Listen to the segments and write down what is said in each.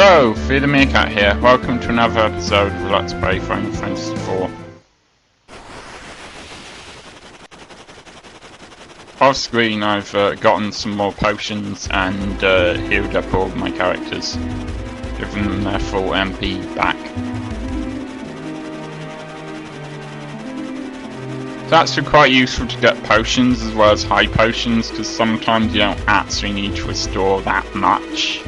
Hello, Fear the Meerkat here. Welcome to another episode of Let's Play Final Fantasy IV. Off screen I've gotten some more potions and healed up all of my characters, given them their full MP back. It's actually quite useful to get potions as well as high potions, because sometimes you don't actually need to restore that much.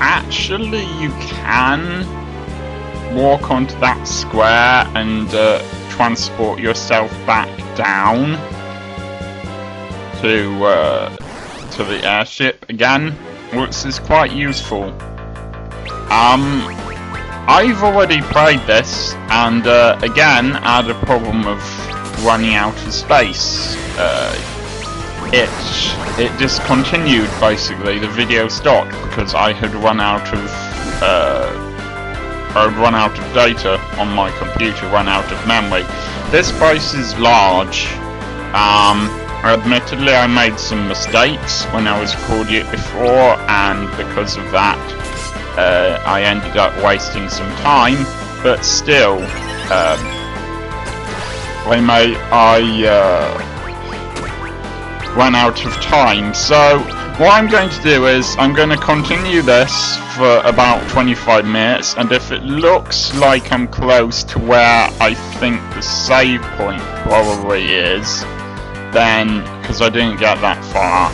Actually, you can walk onto that square and transport yourself back down to the airship again, which is quite useful. I've already played this, and again had a problem of running out of space. It discontinued, basically. The video stopped because I had run out of data on my computer, run out of memory. This base is large. Admittedly, I made some mistakes when I was recording it before, and because of that, I ended up wasting some time. But still, ran out of time. So what I'm going to do is I'm going to continue this for about 25 minutes, and if it looks like I'm close to where I think the save point probably is, then, because I didn't get that far,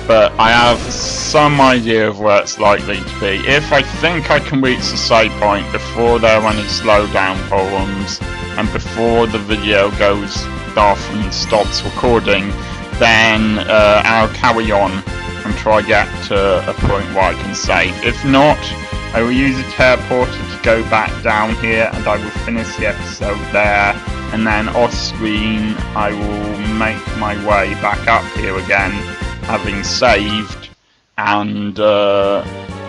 but I have some idea of where it's likely to be. If I think I can reach the save point before there are any slowdown problems and before the video goes off and stops recording, then I'll carry on and try to get to a point where I can save. If not, I will use a teleporter to go back down here, and I will finish the episode there, and then off screen I will make my way back up here again, having saved, and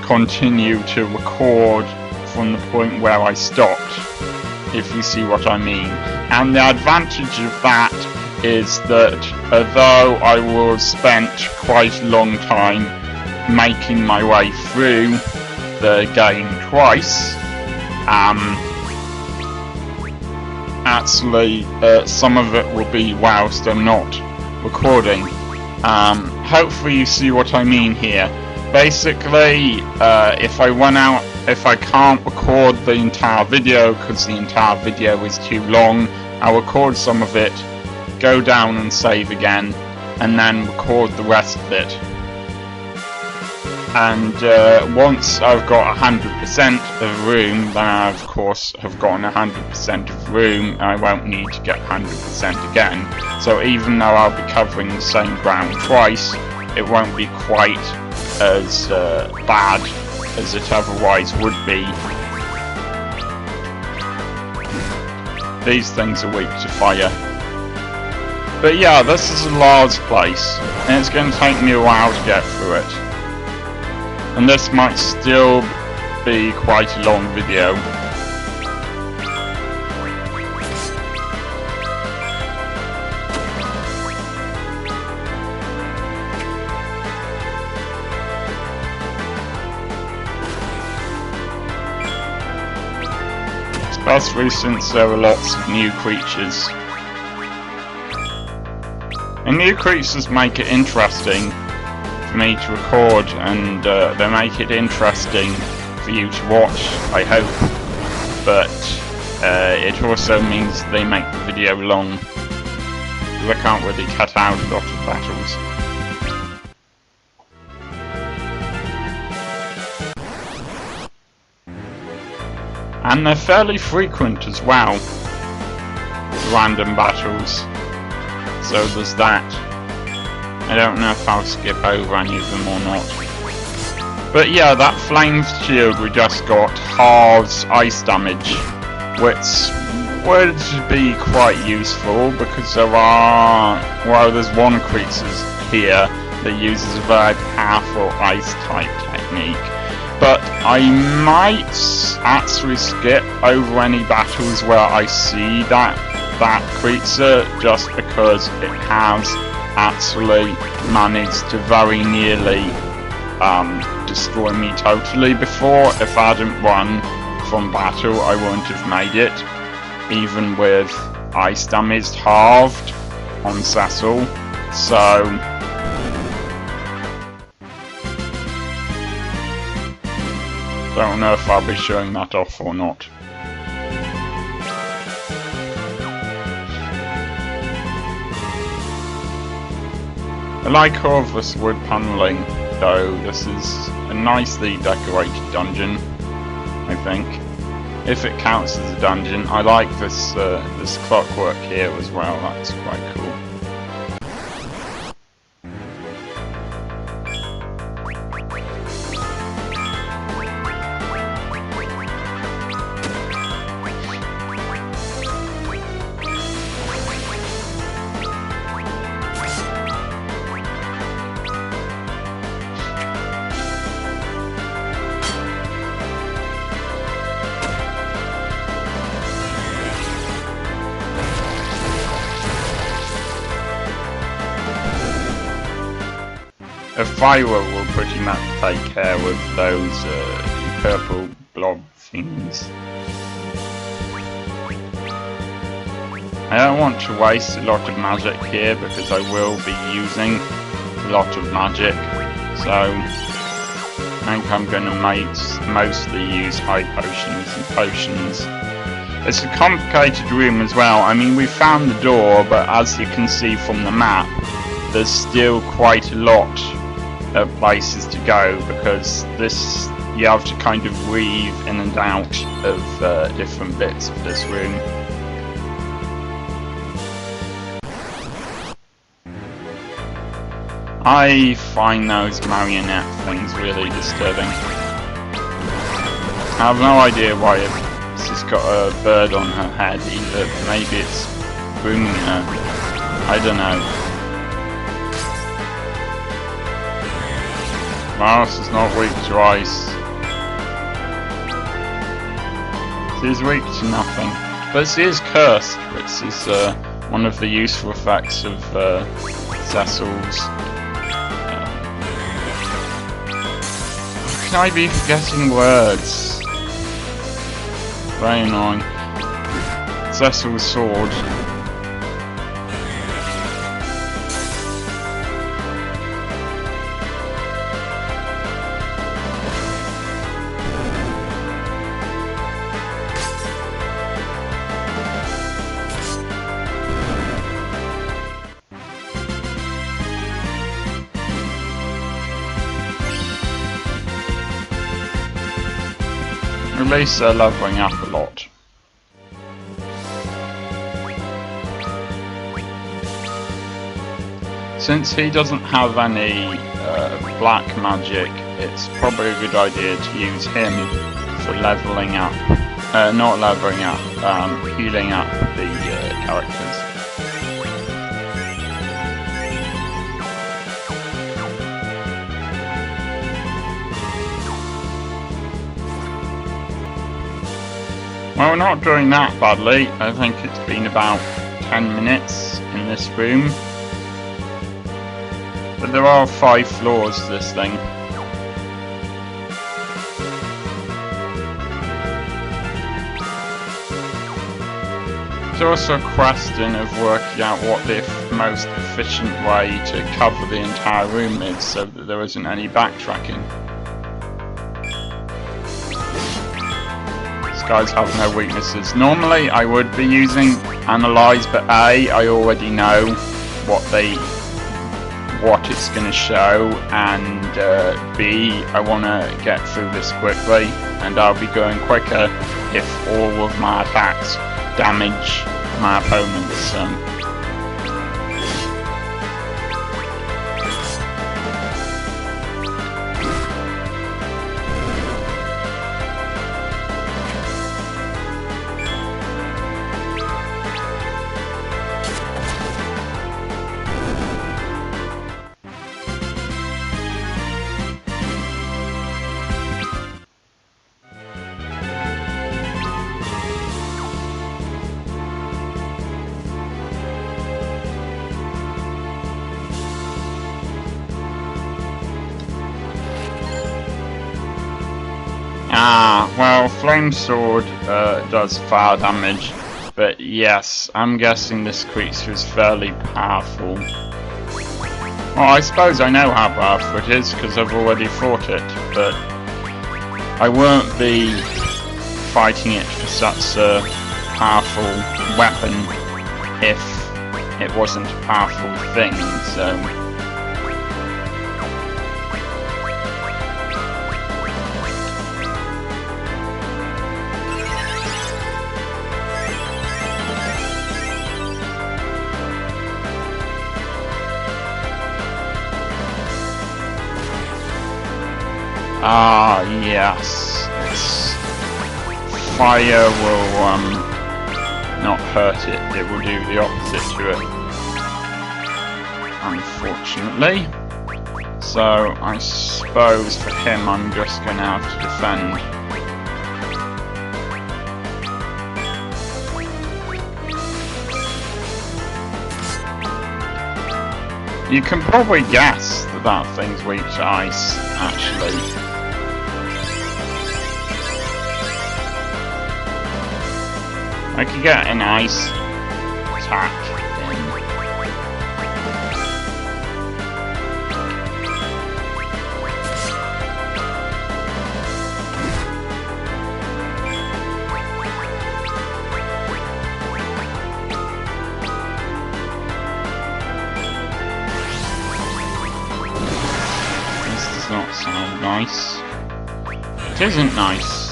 continue to record from the point where I stopped, if you see what I mean. And the advantage of that is that although I will have spent quite a long time making my way through the game twice, actually some of it will be whilst I'm not recording. Hopefully you see what I mean here. Basically, if I can't record the entire video because the entire video is too long, I'll record some of it, go down and save again, and then record the rest of it. And once I've got 100% of room, then I of course have gotten 100% of room, and I won't need to get 100% again. So even though I'll be covering the same ground twice, it won't be quite as bad as it otherwise would be. These things are weak to fire. But yeah, this is a large place, and it's going to take me a while to get through it. And this might still be quite a long video. Especially since there are lots of new creatures. And new creatures make it interesting for me to record, and they make it interesting for you to watch, I hope. But it also means they make the video long, because I can't really cut out a lot of battles. And they're fairly frequent as well. Random battles. So there's that. I don't know if I'll skip over any of them or not. But yeah, that flamed shield we just got halves ice damage, which would be quite useful because there are, well, there's one creature here that uses a very powerful ice type technique. But I might actually skip over any battles where I see that creature, just because it has actually managed to very nearly destroy me totally before. If I hadn't run from battle, I wouldn't have made it, even with ice damage halved on Cecil. So don't know if I'll be showing that off or not. I like all of this wood panelling, though. This is a nicely decorated dungeon, I think. If it counts as a dungeon. I like this this clockwork here as well, that's quite cool. A fire will pretty much take care of those purple blob things. I don't want to waste a lot of magic here because I will be using a lot of magic, so I think I'm going to mostly use high potions and potions. It's a complicated room as well. I mean, we found the door, but as you can see from the map, there's still quite a lot of places to go, because this, you have to kind of weave in and out of different bits of this room. I find those marionette things really disturbing. I have no idea why she's got a bird on her head either. Maybe it's grooming her. I don't know. Mouse is not weak to ice. She is weak to nothing. But she is cursed, which is one of the useful effects of Cecil's. How can I be forgetting words? Very annoying. Cecil's sword. At least they're leveling up a lot. Since he doesn't have any black magic, it's probably a good idea to use him for leveling up. Not leveling up, healing up the characters. Well, we're not doing that badly. I think it's been about 10 minutes in this room. But there are 5 floors to this thing. There's also a question of working out what the most efficient way to cover the entire room is so that there isn't any backtracking. Guys have no weaknesses. Normally I would be using Analyze, but A, I already know what they what it's going to show, and B, I want to get through this quickly, and I'll be going quicker if all of my attacks damage my opponents. Well, Flame Sword does fire damage, but yes, I'm guessing this creature is fairly powerful. Well, I suppose I know how powerful it is because I've already fought it, but I won't be fighting it for such a powerful weapon if it wasn't a powerful thing, so... Ah, yes. Fire will not hurt it. It will do the opposite to it, unfortunately. So I suppose for him I'm just going to have to defend. You can probably guess that that thing's weak to ice, actually. I could get an ice attack in. This does not sound nice. It isn't nice.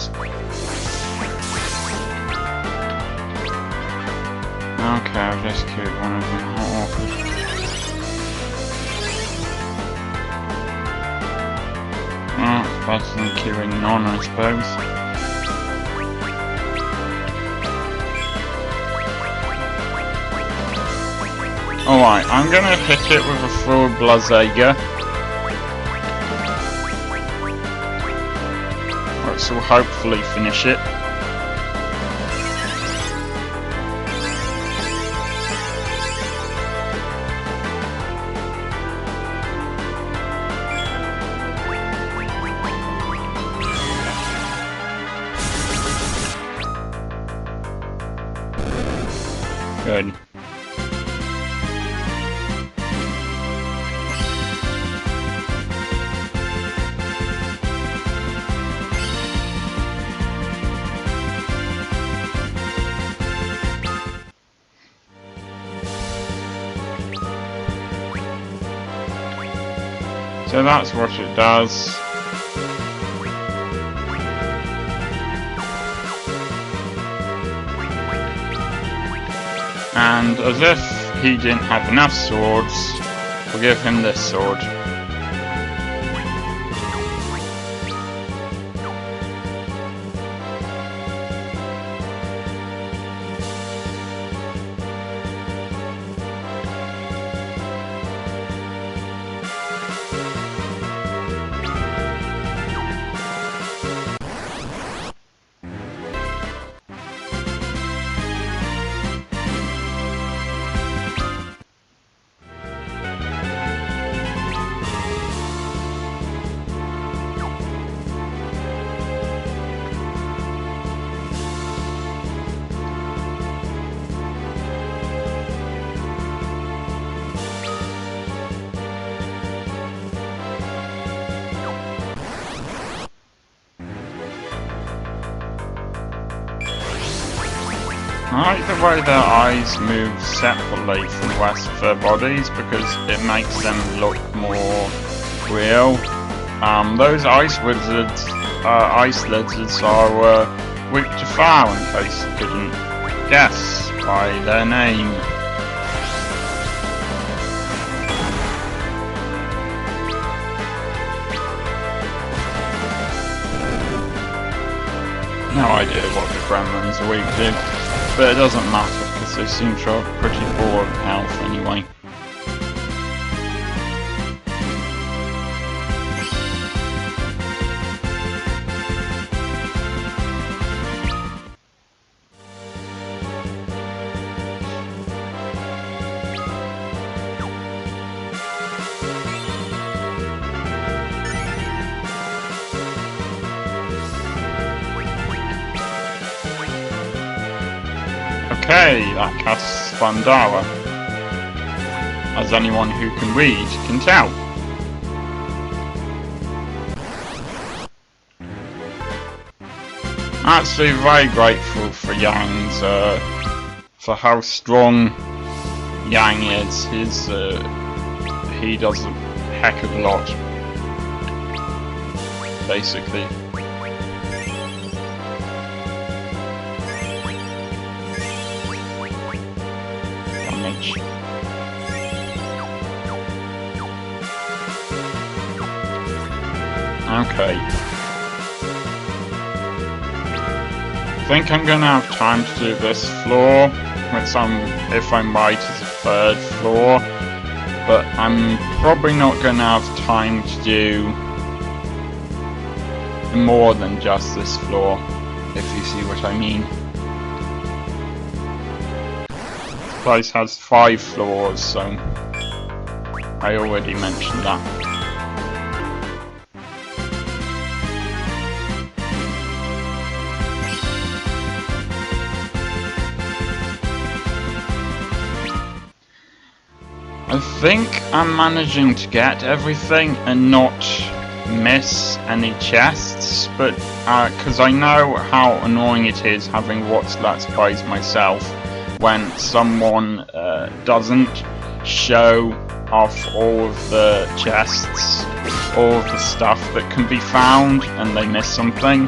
Okay, I've just killed one of them. How awkward. Oh, it's better than killing none, I suppose. Alright, I'm gonna hit it with a full Blazega. Which will hopefully finish it. Good. So that's what it does. And as if he didn't have enough swords, we'll give him this sword. I like the way their eyes move separately from the rest of their bodies because it makes them look more real. Those ice lizards are weak to fire, in case you couldn't guess by their name. No idea what the gremlins are weak to, but it doesn't matter because they seem to have pretty poor health anyway. Okay, that casts Thundara, as anyone who can read can tell. I'm actually very grateful for Yang's, for how strong Yang is. He does a heck of a lot, basically. Okay. I think I'm gonna have time to do this floor, which if I'm right, is the third floor, but I'm probably not gonna have time to do more than just this floor, if you see what I mean. This place has 5 floors, so I already mentioned that. I think I'm managing to get everything and not miss any chests, but because I know how annoying it is having watched Let's Plays myself when someone doesn't show off all of the chests, all of the stuff that can be found, and they miss something.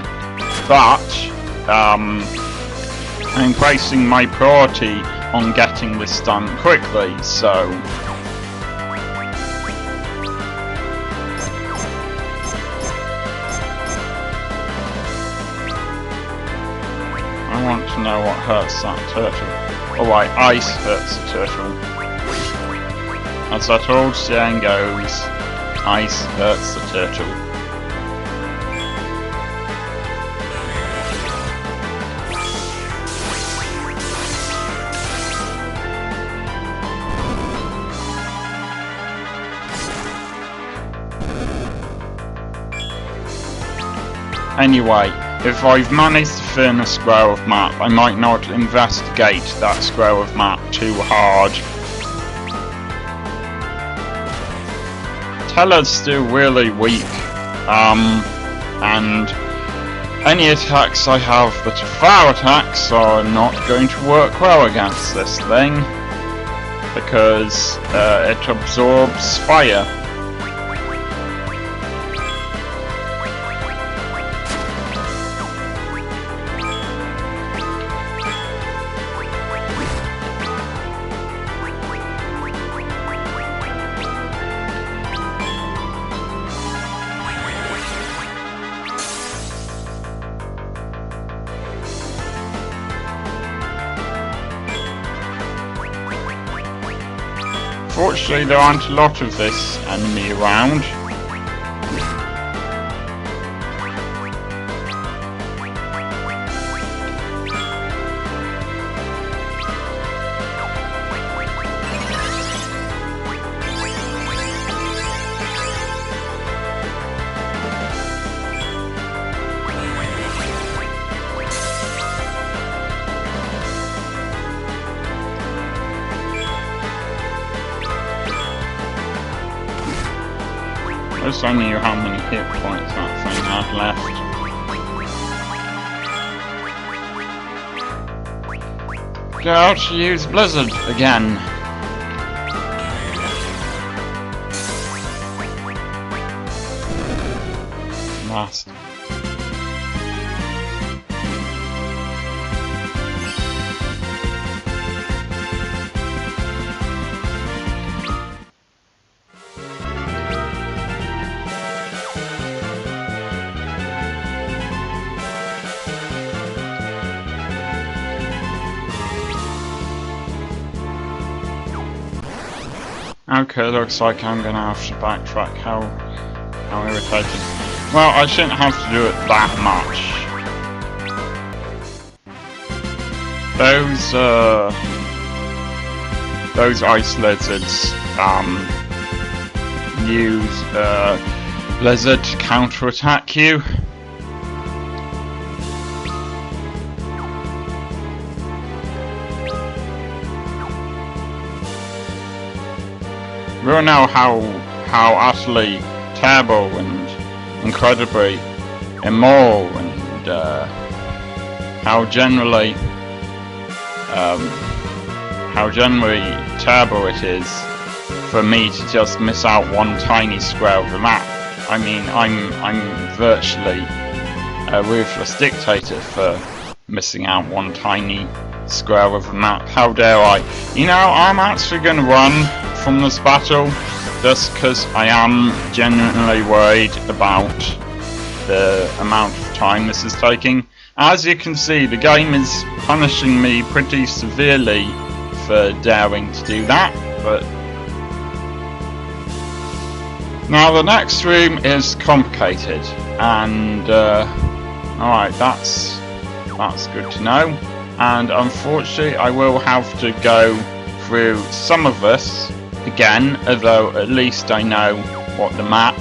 But I'm placing my priority on getting this done quickly, so I want to know what hurts that turtle. Alright, ice hurts the turtle. As that old saying goes, ice hurts the turtle. Anyway, if I've managed to fin a square of map, I might not investigate that square of map too hard. Teller's still really weak, and any attacks I have that are fire attacks are not going to work well against this thing, because it absorbs fire. Fortunately, there aren't a lot of this enemy around. I just knew how many hit points that thing had left. Go to use Blizzard again. Last. Okay, looks like I'm gonna have to backtrack. How irritated. Well, I shouldn't have to do it that much. Those ice lizards use Blizzard to counter-attack you. We all know how utterly terrible and incredibly immoral and how generally terrible it is for me to just miss out one tiny square of the map. I mean, I'm virtually a ruthless dictator for missing out one tiny square of the map. How dare I? You know, I'm actually going to run from this battle just because I am genuinely worried about the amount of time this is taking. As you can see, the game is punishing me pretty severely for daring to do that, but now the next room is complicated, and alright, that's good to know, and unfortunately I will have to go through some of this again, although at least I know what the map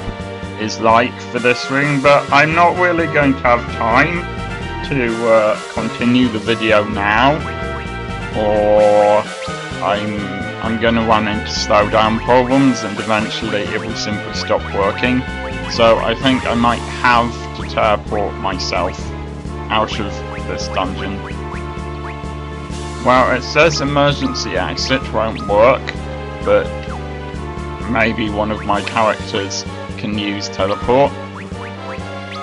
is like for this room, but I'm not really going to have time to continue the video now, or I'm going to run into slowdown problems and eventually it will simply stop working. So I think I might have to teleport myself out of this dungeon. Well, it says emergency exit won't work, but maybe one of my characters can use teleport.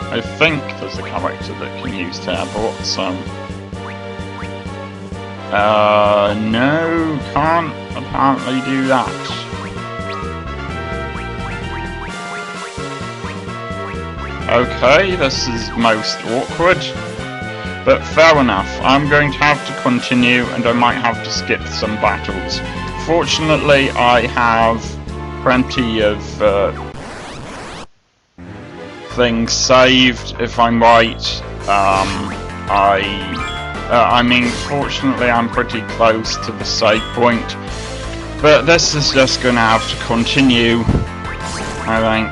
I think there's a character that can use teleport, so... no, can't apparently do that. Okay, this is most awkward, but fair enough. I'm going to have to continue and I might have to skip some battles. Fortunately, I have plenty of things saved, if I'm right. I mean, fortunately I'm pretty close to the save point, but this is just gonna have to continue, I think.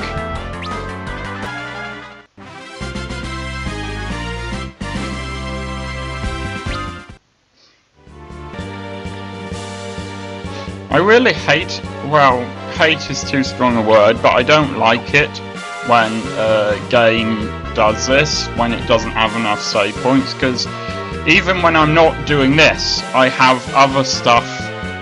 I really hate, well, hate is too strong a word, but I don't like it when a game does this, when it doesn't have enough save points, because even when I'm not doing this, I have other stuff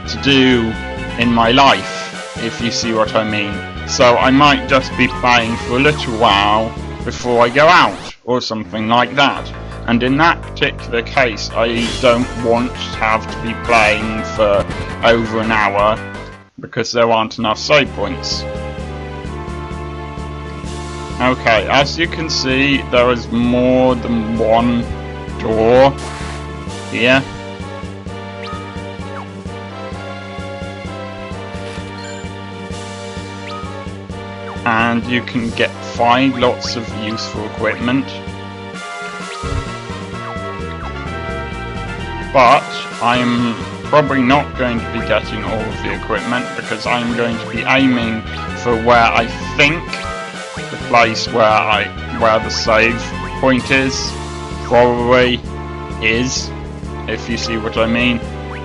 to do in my life, if you see what I mean. So I might just be playing for a little while before I go out, or something like that. And in that particular case, I don't want to have to be playing for over an hour because there aren't enough save points. Okay, as you can see, there is more than one door here. And you can find lots of useful equipment. But I'm probably not going to be getting all of the equipment because I'm going to be aiming for where I think the place where the save point is probably is, if you see what I mean.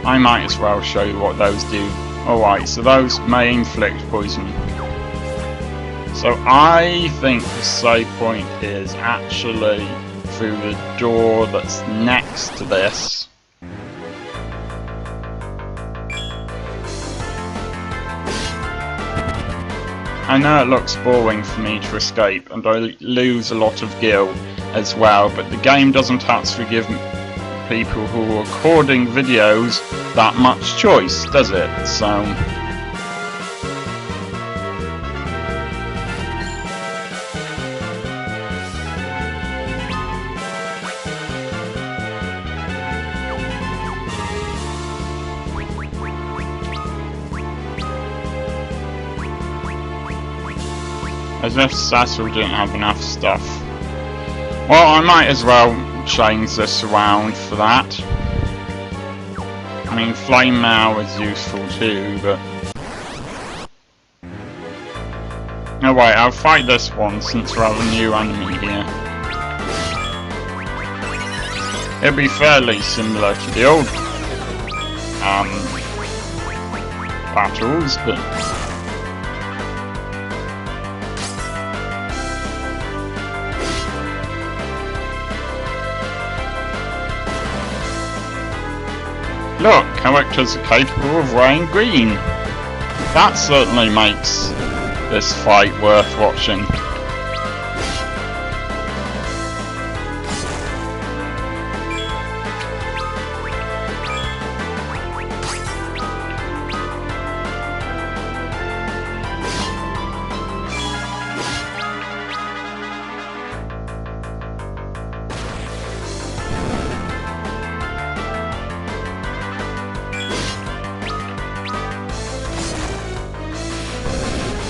I might as well show you what those do. Alright, so those may inflict poison. So I think the save point is actually through the door that's next to this. I know it looks boring for me to escape, and I lose a lot of gil as well, but the game doesn't actually give people who are recording videos that much choice, does it? So... as if Cecil didn't have enough stuff. Well, I might as well change this around for that. I mean, flame mail is useful too, but... oh wait, I'll fight this one since we have a new enemy here. It'll be fairly similar to the old battles, but... look, characters are capable of wearing green. That certainly makes this fight worth watching.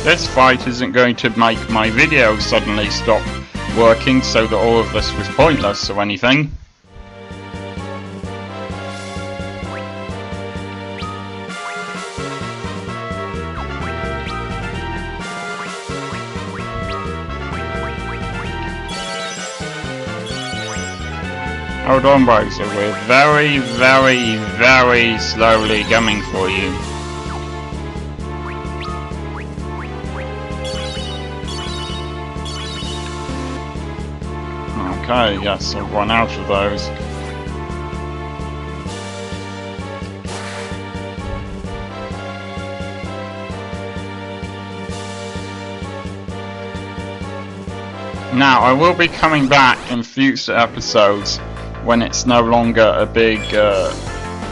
This fight isn't going to make my video suddenly stop working so that all of this was pointless or anything. Hold on, Bowser, we're very, very, very slowly coming for you. Okay, yes, I've run out of those. Now, I will be coming back in future episodes when it's no longer a big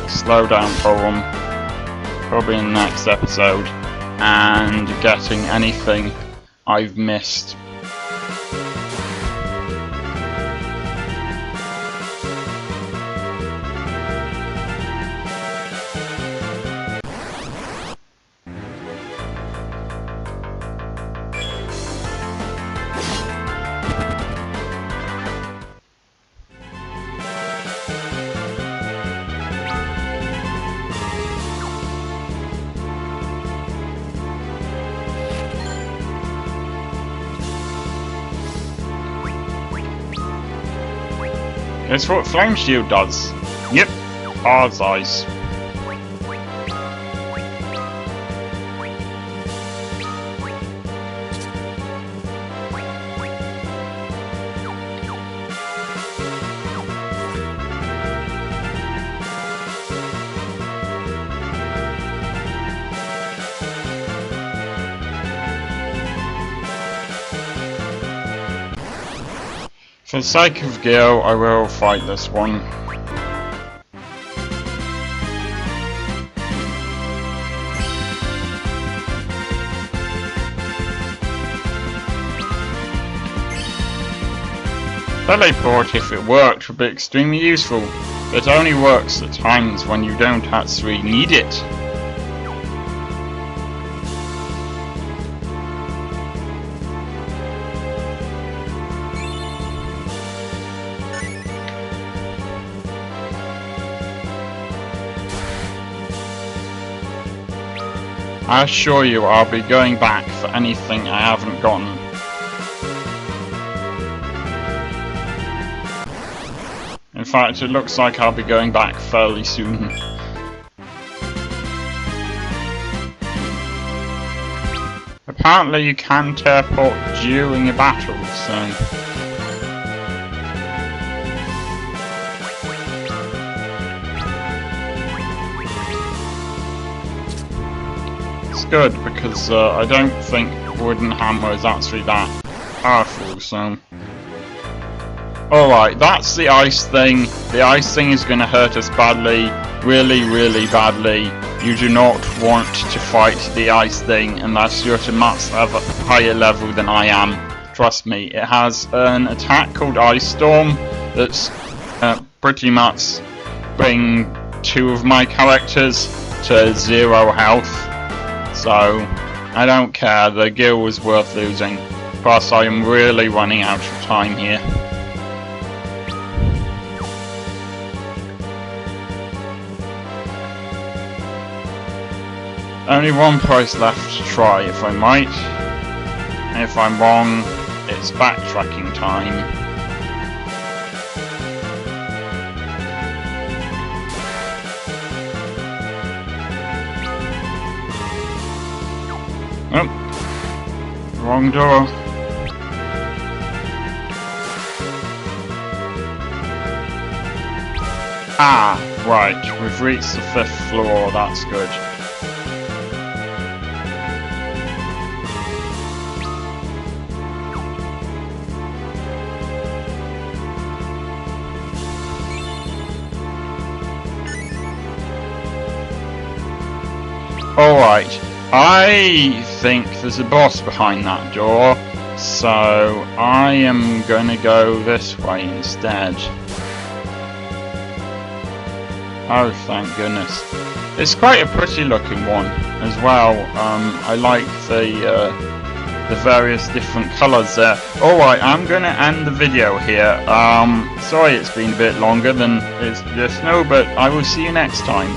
slowdown problem, probably in the next episode, and getting anything I've missed. It's what Flame Shield does. Yep, hard as ice. For the sake of Gil, I will fight this one. Teleport, if it worked, would be extremely useful. It only works at times when you don't actually need it. I assure you I'll be going back for anything I haven't gotten. In fact, it looks like I'll be going back fairly soon. Apparently you can teleport during a battle, so... good, because I don't think wooden hammer is actually that powerful, so... Alright, that's the ice thing. The ice thing is going to hurt us badly. Really, really badly. You do not want to fight the ice thing unless you're at a much higher level than I am. Trust me. It has an attack called Ice Storm that's pretty much bring 2 of my characters to 0 health. So, I don't care. The guild was worth losing. Plus, I am really running out of time here. Only one price left to try, if I might. And if I'm wrong, it's backtracking time. Oh, wrong door. Ah, right, we've reached the 5th floor, that's good. Alright, I think there's a boss behind that door, so I am gonna go this way instead. Oh, thank goodness. It's quite a pretty looking one as well. I like the various different colours there. Alright, I'm gonna end the video here. Sorry it's been a bit longer than it's just now, but I will see you next time.